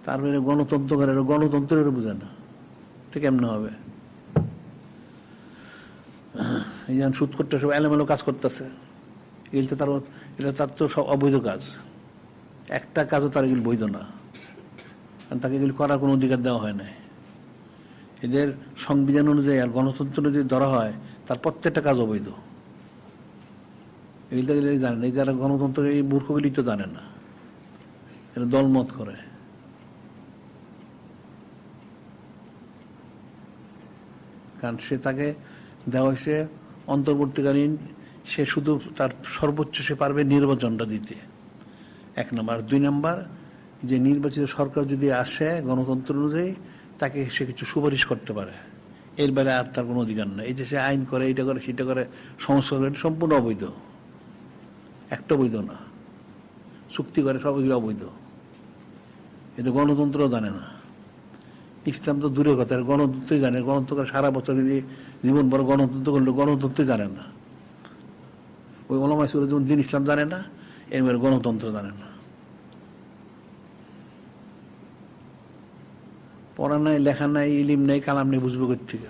তারপরে গণতন্ত্র করে, গণতন্ত্রের বুঝে না, তো কেমনে হবে? এই যেমন সুদ করতে সব এলোমেলো কাজ করতেছে, এটা তার তো সব অবৈধ কাজ। একটা কাজও তার এগুলো বৈধ না, কারণ তাকে এগুলি করার কোনো অধিকার দেওয়া হয় নাই। এদের সংবিধান অনুযায়ী আর গণতন্ত্র অনুযায়ী ধরা হয়, তার প্রত্যেকটা কাজ অবৈধ। এগুলো জানে না, এই যারা গণতন্ত্র, এই মূর্খগুলি তো জানে না, এরা দলমত করে। কারণ সে, তাকে দেওয়া হয়েছে অন্তর্বর্তীকালীন, সে শুধু তার সর্বোচ্চ সে পারবে নির্বাচনটা দিতে, 1 নম্বর। 2 নম্বর, যে নির্বাচিত সরকার যদি আসে গণতন্ত্র অনুযায়ী, তাকে সে কিছু সুপারিশ করতে পারে, এর বাইরে আর তার কোনো অধিকার নেই। এই যে সে আইন করে, এটা করে, সেটা করে, সংস্কার করে, এটা সম্পূর্ণ অবৈধ, একটা বৈধ না। চুক্তি করে, সব এগুলো অবৈধ। এটা গণতন্ত্র জানে না, ইসলাম তো দূরের কথা, গণতন্ত্রই জানে। গণতন্ত্র করে সারা বছর জীবন বড় গণতন্ত্র করলে গণতন্ত্রই জানে না। ওই ওলামায়ে সুরা যেমন দিন ইসলাম জানে না, এর বাইরে গণতন্ত্র জানে না। পড়া নাই, লেখা নাই, ইলিম নাই, কালাম নেই, বুঝবো কোথেকে?